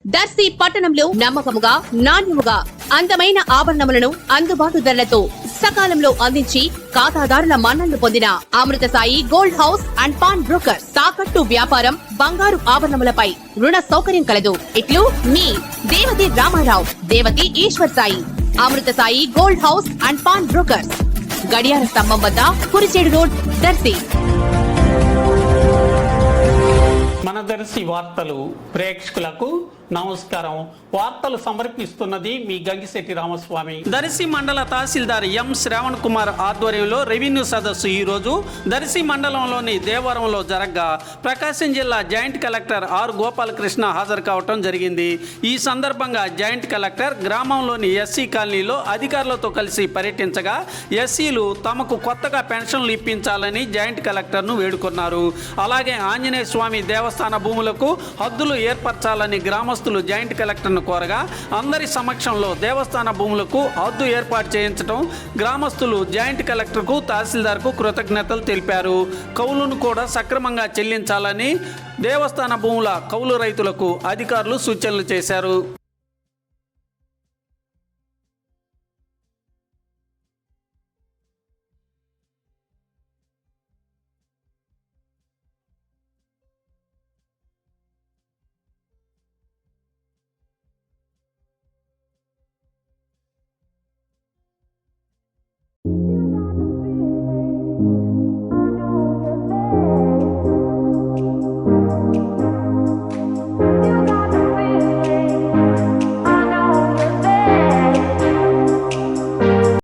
దర్శి పట్టణంలో నమ్మకముగా నాణ్యముగా అందమైన ఆభరణములను అందుబాటు ధరలతో సకాలంలో అందించి ఖాతాదారుల మన్ననలు పొందిన Amrutha Sai gold house and pawn broker తాకట్టు వ్యాపారం బంగారు ఆభరణములపై రుణ సౌకర్యం కలదు. ఇట్లు మీ Devathi Ramarao, Devathi Eshwar Sai, Amrutha Sai gold house and pawn brokers, గడియార స్తంభం వద్ద కురిచేడు రోడ్, దర్శి. మన దర్శి వార్తలు ప్రేక్షకులకు నమస్కారం. వార్తలు సమర్పిస్తున్నది మీ గంగిశెట్టి రామస్వామి. దర్శి మండల తహసీల్దార్ ఎం శ్రావణ్ కుమార్ ఆధ్వర్యంలో రెవెన్యూ సదస్సు ఈ రోజు దర్శి మండలంలోని దేవరంలో జరగ్గా ప్రకాశం జిల్లా జాయింట్ కలెక్టర్ ఆర్ గోపాలకృష్ణ హాజరు కావటం జరిగింది. ఈ సందర్భంగా జాయింట్ కలెక్టర్ గ్రామంలోని ఎస్సీ కాలనీలో అధికారులతో కలిసి పర్యటించగా ఎస్సీలు తమకు కొత్తగా పెన్షన్లు ఇప్పించాలని జాయింట్ కలెక్టర్ను వేడుకున్నారు. అలాగే ఆంజనేయ స్వామి దేవస్థాన భూములకు హద్దులు ఏర్పరచాలని గ్రామస్తులు జాయింట్ కలెక్టర్ను కోరగా అందరి సమక్షంలో దేవస్థాన భూములకు హద్దు ఏర్పాటు చేయించడం గ్రామస్తులు జాయింట్ కలెక్టర్కు తహసీల్దార్కు కృతజ్ఞతలు తెలిపారు. కౌలును కూడా సక్రమంగా చెల్లించాలని దేవస్థాన భూముల కౌలు రైతులకు అధికారులు సూచనలు చేశారు.